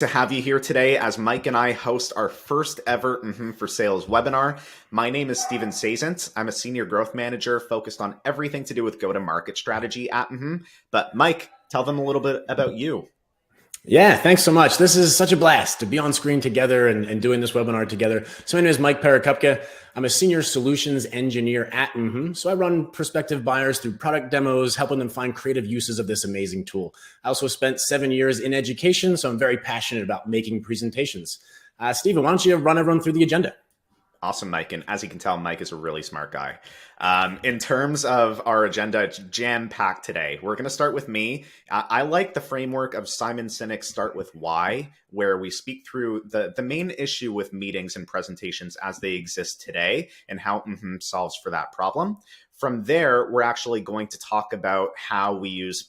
To have you here today as Mike and I host our first ever for Sales webinar. My name is Steven Sazent. I'm a senior growth manager focused on everything to do with go-to-market strategy at But Mike, tell them a little bit about you. Yeah, thanks so much. This is such a blast to be on screen together and doing this webinar together. So my name is Mike Parakupka. I'm a senior solutions engineer at mmhmm. So I run prospective buyers through product demos, helping them find creative uses of this amazing tool. I also spent 7 years in education, so I'm very passionate about making presentations. Steven, why don't you run everyone through the agenda? Awesome, Mike. And as you can tell, Mike is a really smart guy. In terms of our agenda, it's jam-packed today. We're going to start with me. I like the framework of Simon Sinek's Start With Why, where we speak through the main issue with meetings and presentations as they exist today and how solves for that problem. From there, we're actually going to talk about how we use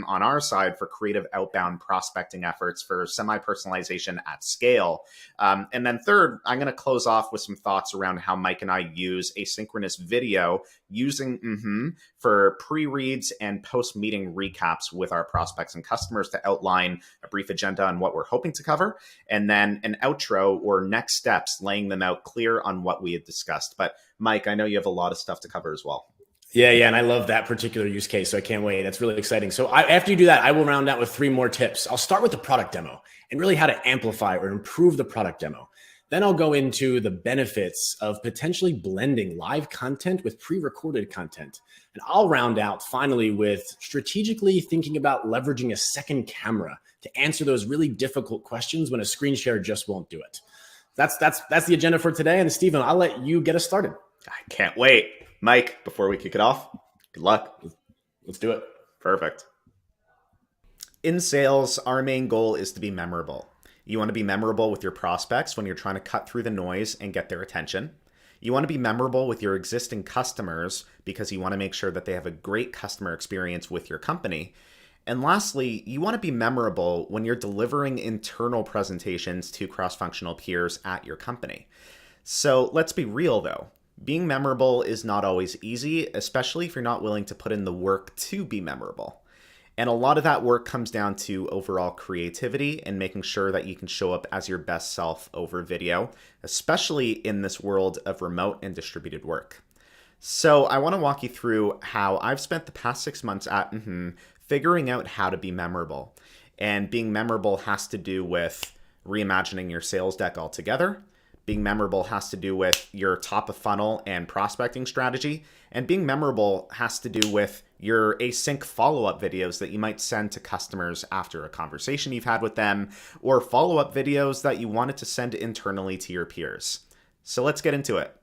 on our side for creative outbound prospecting efforts for semi-personalization at scale. And then third, I'm going to close off with some thoughts around how Mike and I use asynchronous video using for pre-reads and post-meeting recaps with our prospects and customers to outline a brief agenda on what we're hoping to cover, and then an outro or next steps, laying them out clear on what we had discussed. But Mike, I know you have a lot of stuff to cover as well. Yeah, and I love that particular use case, so I can't wait. That's really exciting. So after you do that, I will round out with 3 more tips. I'll start with the product demo and really how to amplify or improve the product demo. Then I'll go into the benefits of potentially blending live content with pre-recorded content. And I'll round out finally with strategically thinking about leveraging a second camera to answer those really difficult questions when a screen share just won't do it. That's the agenda for today. And Steven, I'll let you get us started. I can't wait. Mike, before we kick it off, good luck. Let's do it. Perfect. In sales, our main goal is to be memorable. You want to be memorable with your prospects when you're trying to cut through the noise and get their attention. You want to be memorable with your existing customers because you want to make sure that they have a great customer experience with your company. And lastly, you want to be memorable when you're delivering internal presentations to cross-functional peers at your company. So let's be real though. Being memorable is not always easy, especially if you're not willing to put in the work to be memorable. And a lot of that work comes down to overall creativity and making sure that you can show up as your best self over video, especially in this world of remote and distributed work. So I want to walk you through how I've spent the past 6 months at figuring out how to be memorable. And being memorable has to do with reimagining your sales deck altogether. Being memorable has to do with your top of funnel and prospecting strategy. And being memorable has to do with your async follow-up videos that you might send to customers after a conversation you've had with them, or follow-up videos that you wanted to send internally to your peers. So let's get into it.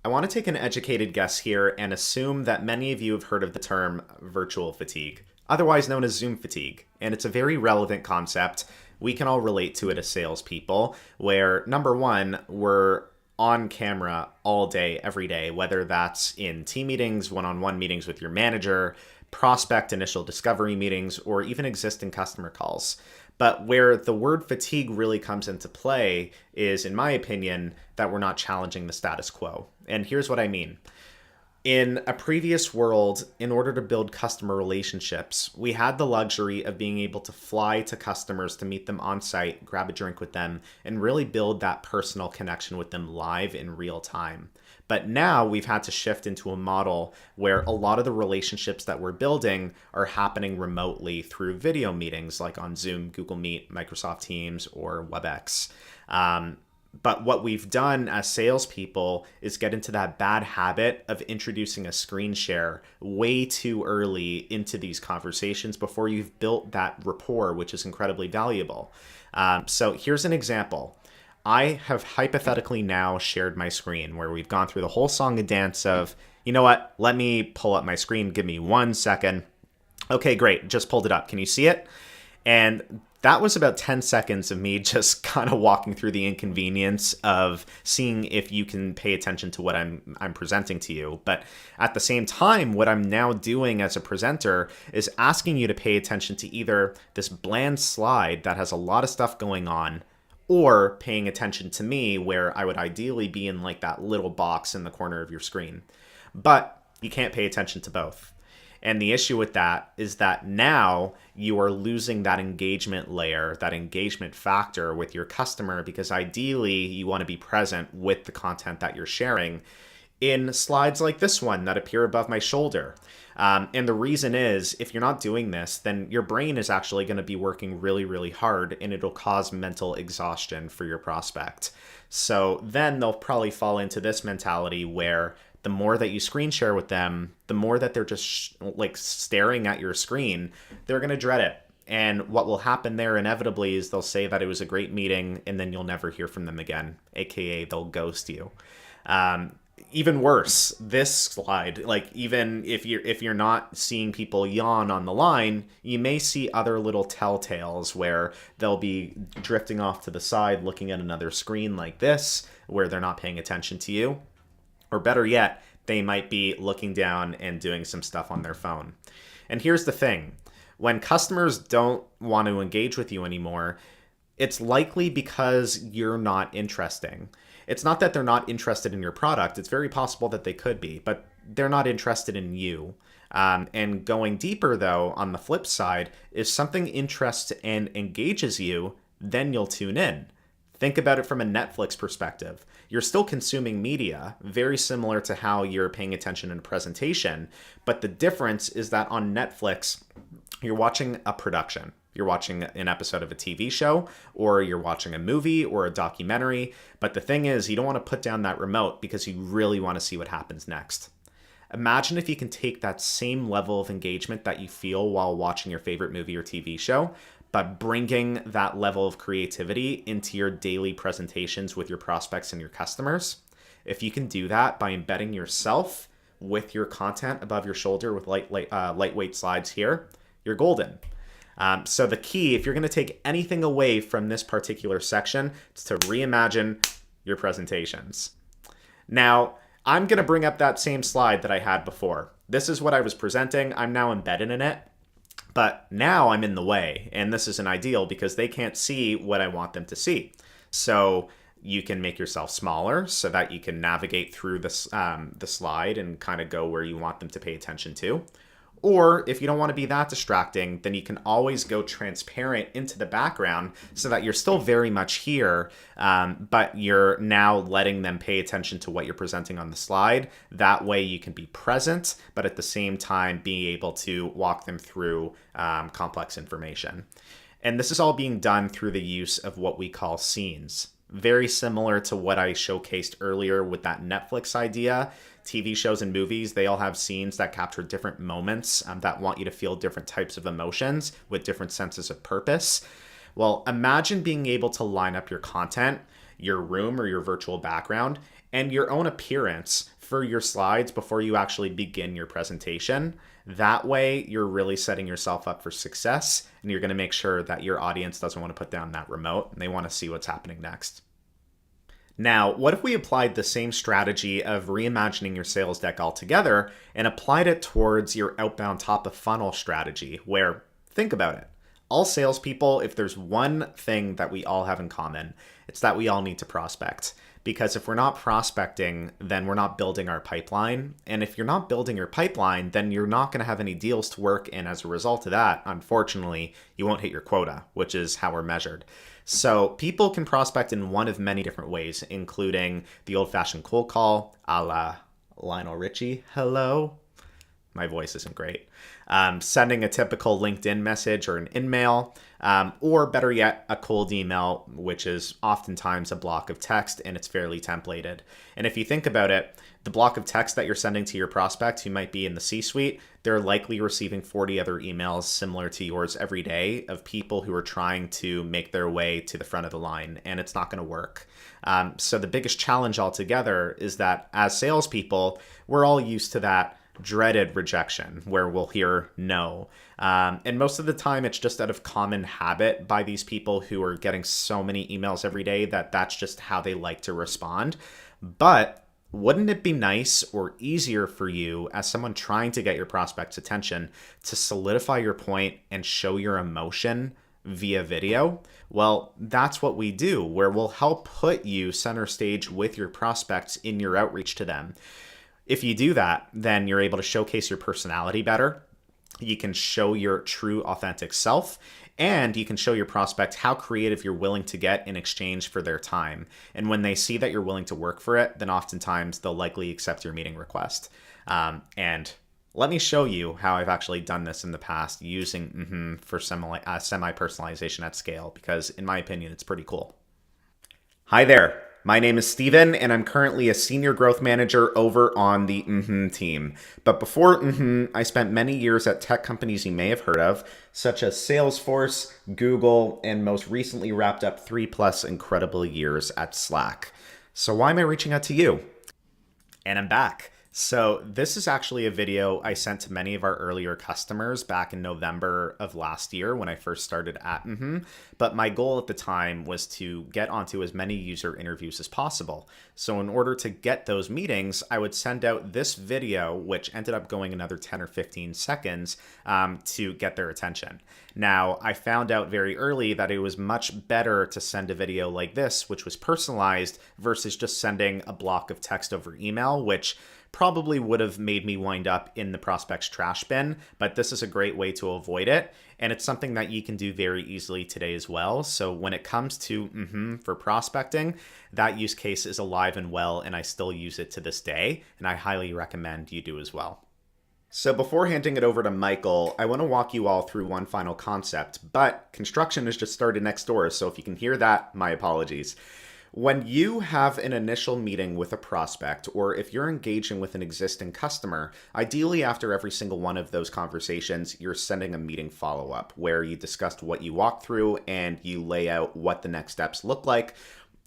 I want to take an educated guess here and assume that many of you have heard of the term virtual fatigue, otherwise known as Zoom fatigue. And it's a very relevant concept. We can all relate to it as salespeople, where number one, we're on camera all day, every day, whether that's in team meetings, one-on-one meetings with your manager, prospect initial discovery meetings, or even existing customer calls. But where the word fatigue really comes into play is, in my opinion, that we're not challenging the status quo. And here's what I mean. In a previous world, in order to build customer relationships, we had the luxury of being able to fly to customers to meet them on site, grab a drink with them, and really build that personal connection with them live in real time. But now we've had to shift into a model where a lot of the relationships that we're building are happening remotely through video meetings like on Zoom, Google Meet, Microsoft Teams, or WebEx. But what we've done as salespeople is get into that bad habit of introducing a screen share way too early into these conversations before you've built that rapport, which is incredibly valuable. So here's an example. I have hypothetically now shared my screen where we've gone through the whole song and dance of, you know what, let me pull up my screen. Give me 1 second. Okay, great. Just pulled it up. Can you see it? And that was about 10 seconds of me just kind of walking through the inconvenience of seeing if you can pay attention to what I'm presenting to you. But at the same time, what I'm now doing as a presenter is asking you to pay attention to either this bland slide that has a lot of stuff going on, or paying attention to me where I would ideally be in like that little box in the corner of your screen. But you can't pay attention to both. And the issue with that is that now you are losing that engagement layer, that engagement factor with your customer, because ideally you want to be present with the content that you're sharing in slides like this one that appear above my shoulder. And the reason is, if you're not doing this, then your brain is actually going to be working really, really hard, and it'll cause mental exhaustion for your prospect. So then they'll probably fall into this mentality where the more that you screen share with them, the more that they're just like staring at your screen, they're going to dread it. And what will happen there inevitably is they'll say that it was a great meeting, and then you'll never hear from them again, aka they'll ghost you. Even worse, this slide, like even if you're not seeing people yawn on the line, you may see other little telltales where they'll be drifting off to the side looking at another screen like this, where they're not paying attention to you. Or better yet, they might be looking down and doing some stuff on their phone. And here's the thing. When customers don't want to engage with you anymore, it's likely because you're not interesting. It's not that they're not interested in your product. It's very possible that they could be, but they're not interested in you. And going deeper, though, on the flip side, if something interests and engages you, then you'll tune in. Think about it from a Netflix perspective. You're still consuming media, very similar to how you're paying attention in a presentation, but the difference is that on Netflix, you're watching a production. You're watching an episode of a TV show, or you're watching a movie or a documentary. But the thing is, you don't want to put down that remote because you really want to see what happens next. Imagine if you can take that same level of engagement that you feel while watching your favorite movie or TV show, but bringing that level of creativity into your daily presentations with your prospects and your customers. If you can do that by embedding yourself with your content above your shoulder with lightweight slides here, you're golden. So the key, if you're going to take anything away from this particular section, it's to reimagine your presentations. Now, I'm going to bring up that same slide that I had before. This is what I was presenting. I'm now embedded in it, but now I'm in the way, and this isn't ideal because they can't see what I want them to see. So you can make yourself smaller so that you can navigate through this, the slide and kind of go where you want them to pay attention to. Or if you don't want to be that distracting, then you can always go transparent into the background so that you're still very much here, but you're now letting them pay attention to what you're presenting on the slide. That way you can be present, but at the same time be able to walk them through complex information. And this is all being done through the use of what we call scenes. Very similar to what I showcased earlier with that Netflix idea. TV shows and movies, they all have scenes that capture different moments that want you to feel different types of emotions with different senses of purpose. Well, imagine being able to line up your content, your room or your virtual background, and your own appearance for your slides before you actually begin your presentation. That way, you're really setting yourself up for success, and you're going to make sure that your audience doesn't want to put down that remote and they want to see what's happening next. Now, what if we applied the same strategy of reimagining your sales deck altogether and applied it towards your outbound top of funnel strategy, where, think about it, all salespeople, if there's one thing that we all have in common, it's that we all need to prospect. Because if we're not prospecting, then we're not building our pipeline. And if you're not building your pipeline, then you're not going to have any deals to work. And as a result of that, unfortunately, you won't hit your quota, which is how we're measured. So people can prospect in one of many different ways, including the old-fashioned cold call, a la Lionel Richie, hello. My voice isn't great. Sending a typical LinkedIn message or an in-mail, or better yet, a cold email, which is oftentimes a block of text and it's fairly templated. And if you think about it, the block of text that you're sending to your prospect who might be in the C-suite, they're likely receiving 40 other emails similar to yours every day of people who are trying to make their way to the front of the line, and it's not going to work. So the biggest challenge altogether is that as salespeople, we're all used to that dreaded rejection where we'll hear no. And most of the time it's just out of common habit by these people who are getting so many emails every day that that's just how they like to respond. But wouldn't it be nice or easier for you as someone trying to get your prospect's attention to solidify your point and show your emotion via video? Well, that's what we do, where we'll help put you center stage with your prospects in your outreach to them. If you do that, then you're able to showcase your personality better. You can show your true, authentic self, and you can show your prospect how creative you're willing to get in exchange for their time. And when they see that you're willing to work for it, then oftentimes they'll likely accept your meeting request. And let me show you how I've actually done this in the past using for semi-personalization at scale, because in my opinion, it's pretty cool. Hi there. My name is Steven, and I'm currently a senior growth manager over on the team. But before I spent many years at tech companies you may have heard of, such as Salesforce, Google, and most recently wrapped up 3+ incredible years at Slack. So why am I reaching out to you? And I'm back. So this is actually a video I sent to many of our earlier customers back in November of last year when I first started at But my goal at the time was to get onto as many user interviews as possible. So in order to get those meetings, I would send out this video, which ended up going another 10 or 15 seconds to get their attention. Now, I found out very early that it was much better to send a video like this, which was personalized, versus just sending a block of text over email, which probably would have made me wind up in the prospect's trash bin, but this is a great way to avoid it. And it's something that you can do very easily today as well. So when it comes to for prospecting, that use case is alive and well, and I still use it to this day, and I highly recommend you do as well. So before handing it over to Michael, I want to walk you all through one final concept, but construction has just started next door, so if you can hear that, my apologies. When you have an initial meeting with a prospect, or if you're engaging with an existing customer, ideally after every single one of those conversations, you're sending a meeting follow-up where you discussed what you walked through and you lay out what the next steps look like.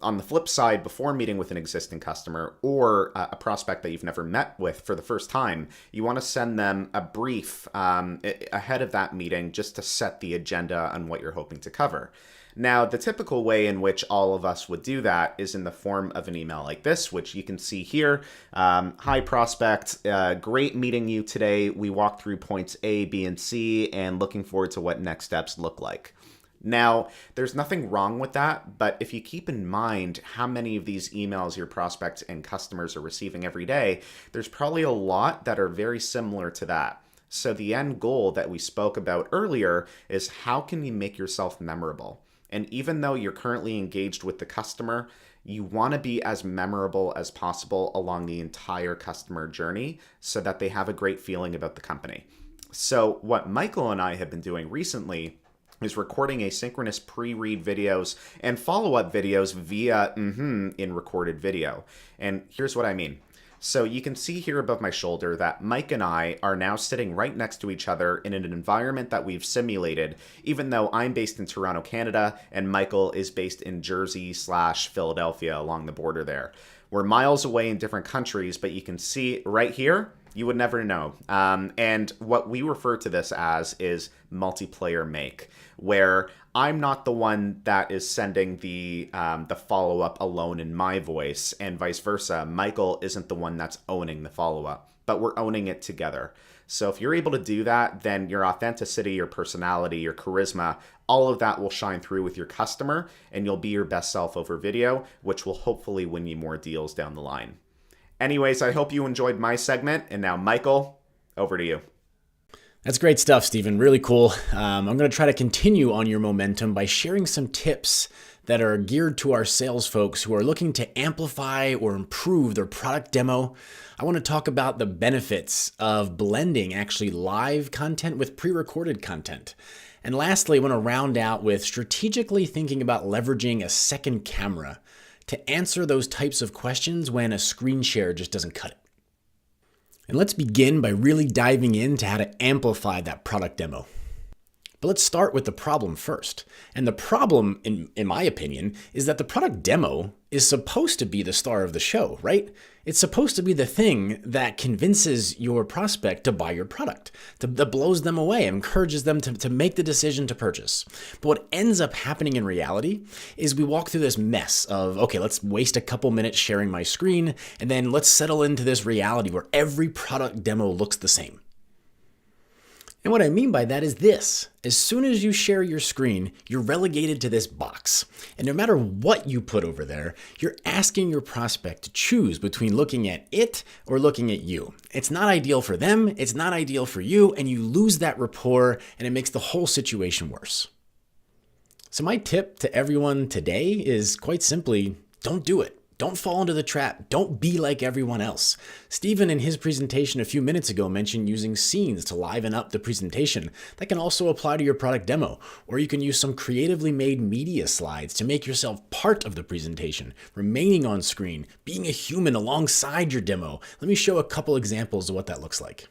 On the flip side, before meeting with an existing customer or a prospect that you've never met with for the first time, you want to send them a brief ahead of that meeting just to set the agenda on what you're hoping to cover. Now, the typical way in which all of us would do that is in the form of an email like this, which you can see here. Hi, prospect. Great meeting you today. We walked through points A, B, and C, and looking forward to what next steps look like. Now, there's nothing wrong with that, but if you keep in mind how many of these emails your prospects and customers are receiving every day, there's probably a lot that are very similar to that. So the end goal that we spoke about earlier is how can you make yourself memorable? And even though you're currently engaged with the customer, you want to be as memorable as possible along the entire customer journey so that they have a great feeling about the company. So what Michael and I have been doing recently is recording asynchronous pre-read videos and follow-up videos via in recorded video. And here's what I mean. So you can see here above my shoulder that Mike and I are now sitting right next to each other in an environment that we've simulated, even though I'm based in Toronto, Canada, and Michael is based in Jersey/Philadelphia along the border there. We're miles away in different countries, but you can see right here, you would never know. And what we refer to this as is multiplayer make, where I'm not the one that is sending the follow-up alone in my voice, and vice versa. Michael isn't the one that's owning the follow-up, but we're owning it together. So if you're able to do that, then your authenticity, your personality, your charisma, all of that will shine through with your customer, and you'll be your best self over video, which will hopefully win you more deals down the line. Anyways, I hope you enjoyed my segment, and now Michael, over to you. That's great stuff, Stephen. Really cool. I'm going to try to continue on your momentum by sharing some tips that are geared to our sales folks who are looking to amplify or improve their product demo. I want to talk about the benefits of blending actually live content with pre-recorded content. And lastly, I want to round out with strategically thinking about leveraging a second camera to answer those types of questions when a screen share just doesn't cut it. And let's begin by really diving into how to amplify that product demo. But let's start with the problem first. And the problem, in my opinion, is that the product demo is supposed to be the star of the show, right? It's supposed to be the thing that convinces your prospect to buy your product, that blows them away, encourages them to make the decision to purchase. But what ends up happening in reality is we walk through this mess of, okay, let's waste a couple minutes sharing my screen, and then let's settle into this reality where every product demo looks the same. And what I mean by that is this. As soon as you share your screen, you're relegated to this box. And no matter what you put over there, you're asking your prospect to choose between looking at it or looking at you. It's not ideal for them, it's not ideal for you, and you lose that rapport and it makes the whole situation worse. So my tip to everyone today is quite simply, don't do it. Don't fall into the trap. Don't be like everyone else. Stephen, in his presentation a few minutes ago, mentioned using scenes to liven up the presentation. That can also apply to your product demo, or you can use some creatively made media slides to make yourself part of the presentation, remaining on screen, being a human alongside your demo. Let me show a couple examples of what that looks like.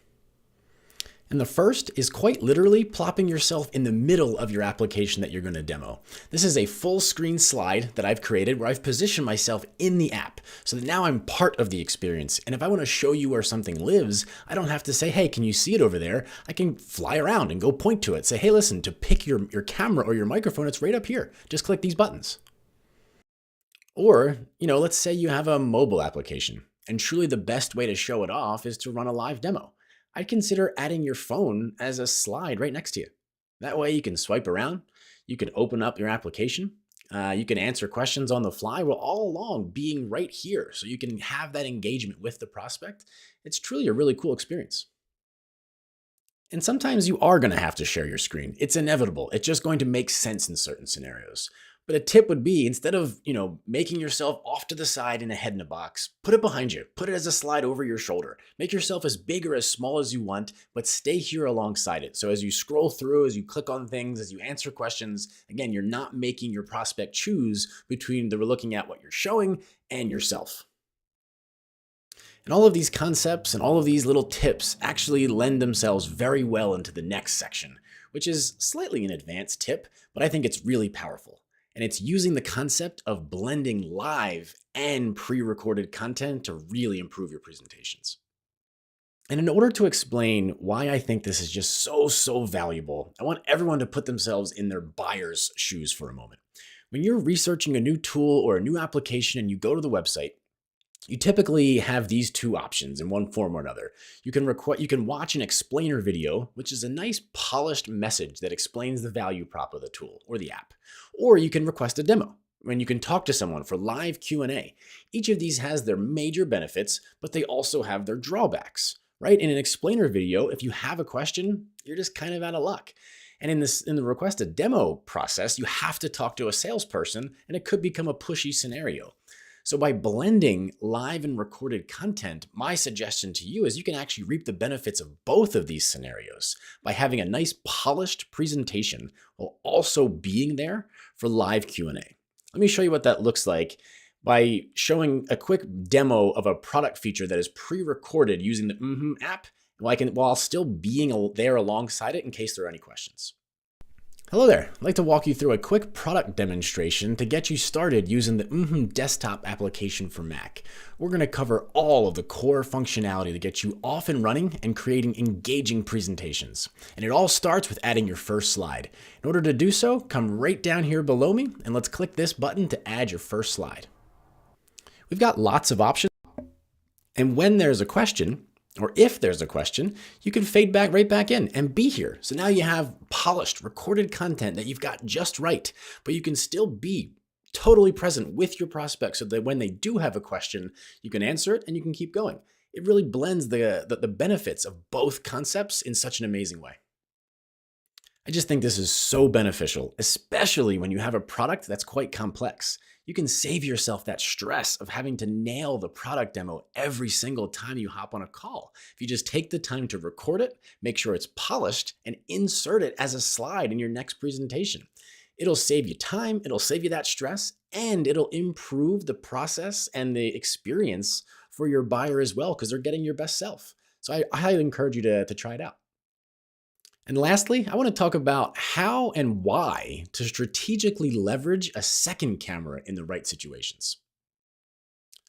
And the first is quite literally plopping yourself in the middle of your application that you're going to demo. This is a full screen slide that I've created where I've positioned myself in the app so that now I'm part of the experience. And if I want to show you where something lives, I don't have to say, hey, can you see it over there? I can fly around and go point to it. Say, hey, listen, to pick your camera or your microphone, it's right up here. Just click these buttons. Or, let's say you have a mobile application and truly the best way to show it off is to run a live demo. I'd consider adding your phone as a slide right next to you. That way you can swipe around, you can open up your application, you can answer questions on the fly while all along being right here so you can have that engagement with the prospect. It's truly a really cool experience. And sometimes you are going to have to share your screen. It's inevitable. It's just going to make sense in certain scenarios. But a tip would be instead of, making yourself off to the side and a head in a box, put it behind you. Put it as a slide over your shoulder. Make yourself as big or as small as you want, but stay here alongside it. So as you scroll through, as you click on things, as you answer questions, again, you're not making your prospect choose between the looking at what you're showing and yourself. And all of these concepts and all of these little tips actually lend themselves very well into the next section, which is slightly an advanced tip, but I think it's really powerful. And it's using the concept of blending live and pre-recorded content to really improve your presentations. And in order to explain why I think this is just so valuable, I want everyone to put themselves in their buyer's shoes for a moment. When you're researching a new tool or a new application and you go to the website, you typically have these two options in one form or another. You can watch an explainer video, which is a nice polished message that explains the value prop of the tool or the app. Or you can request a demo when you can talk to someone for live Q&A. Each of these has their major benefits, but they also have their drawbacks, right? In an explainer video, if you have a question, you're just kind of out of luck. And in the request a demo process, you have to talk to a salesperson and it could become a pushy scenario. So by blending live and recorded content, my suggestion to you is you can actually reap the benefits of both of these scenarios by having a nice polished presentation while also being there for live Q&A. Let me show you what that looks like by showing a quick demo of a product feature that is pre-recorded using the mmhmm app while still being there alongside it in case there are any questions. Hello there. I'd like to walk you through a quick product demonstration to get you started using the mmhmm desktop application for Mac. We're going to cover all of the core functionality to get you off and running and creating engaging presentations. And it all starts with adding your first slide. In order to do so, come right down here below me and let's click this button to add your first slide. We've got lots of options. And when there's a question, or if there's a question, you can fade back right back in and be here. So now you have polished, recorded content that you've got just right, but you can still be totally present with your prospects so that when they do have a question, you can answer it and you can keep going. It really blends the benefits of both concepts in such an amazing way. I just think this is so beneficial, especially when you have a product that's quite complex. You can save yourself that stress of having to nail the product demo every single time you hop on a call. If you just take the time to record it, make sure it's polished, and insert it as a slide in your next presentation. It'll save you time, it'll save you that stress, and it'll improve the process and the experience for your buyer as well because they're getting your best self. So I highly encourage you to try it out. And lastly, I want to talk about how and why to strategically leverage a second camera in the right situations.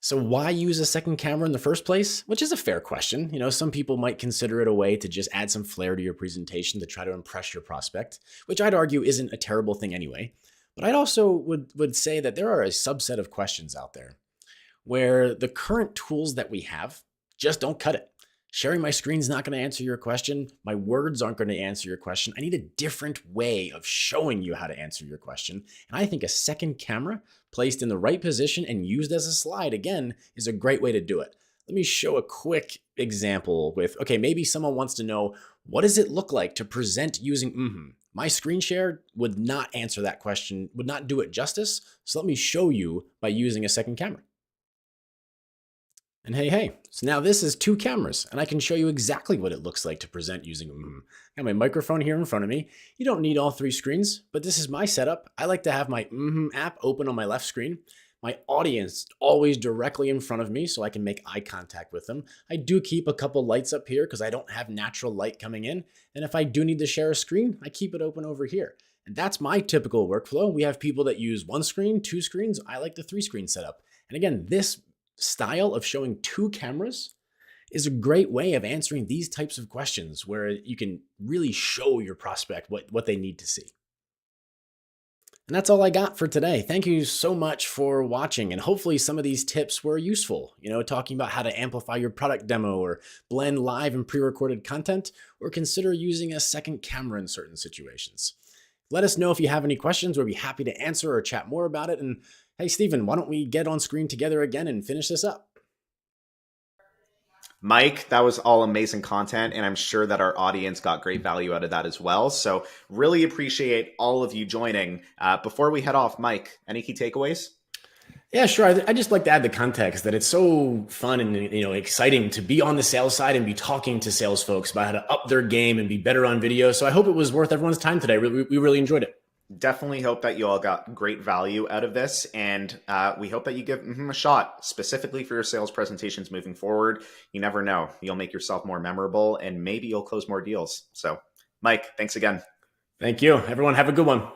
So why use a second camera in the first place? Which is a fair question. Some people might consider it a way to just add some flair to your presentation to try to impress your prospect, which I'd argue isn't a terrible thing anyway. But I'd also would say that there are a subset of questions out there where the current tools that we have just don't cut it. Sharing my screen is not going to answer your question. My words aren't going to answer your question. I need a different way of showing you how to answer your question. And I think a second camera placed in the right position and used as a slide, again, is a great way to do it. Let me show a quick example with, okay, maybe someone wants to know, what does it look like to present using mmhmm? My screen share would not answer that question, would not do it justice. So let me show you by using a second camera. And hey, so now this is two cameras, and I can show you exactly what it looks like to present using mmhmm. I got my microphone here in front of me. You don't need all three screens, but this is my setup. I like to have my mmhmm app open on my left screen, my audience always directly in front of me so I can make eye contact with them. I do keep a couple lights up here because I don't have natural light coming in. And if I do need to share a screen, I keep it open over here. And that's my typical workflow. We have people that use one screen, two screens. I like the three screen setup. And again, this style of showing two cameras is a great way of answering these types of questions where you can really show your prospect what they need to see. And that's all I got for today. Thank you so much for watching. And hopefully some of these tips were useful, talking about how to amplify your product demo or blend live and pre-recorded content, or consider using a second camera in certain situations. Let us know if you have any questions. We'll be happy to answer or chat more about it. And hey, Stephen, why don't we get on screen together again and finish this up? Mike, that was all amazing content, and I'm sure that our audience got great value out of that as well. So really appreciate all of you joining. Before we head off, Mike, any key takeaways? Yeah, sure. I just like to add the context that it's so fun and exciting to be on the sales side and be talking to sales folks about how to up their game and be better on video. So I hope it was worth everyone's time today. We really enjoyed it. Definitely hope that you all got great value out of this, and we hope that you give mmhmm a shot, specifically for your sales presentations moving forward. You never know. You'll make yourself more memorable, and maybe you'll close more deals. So, Mike, thanks again. Thank you. Everyone, have a good one.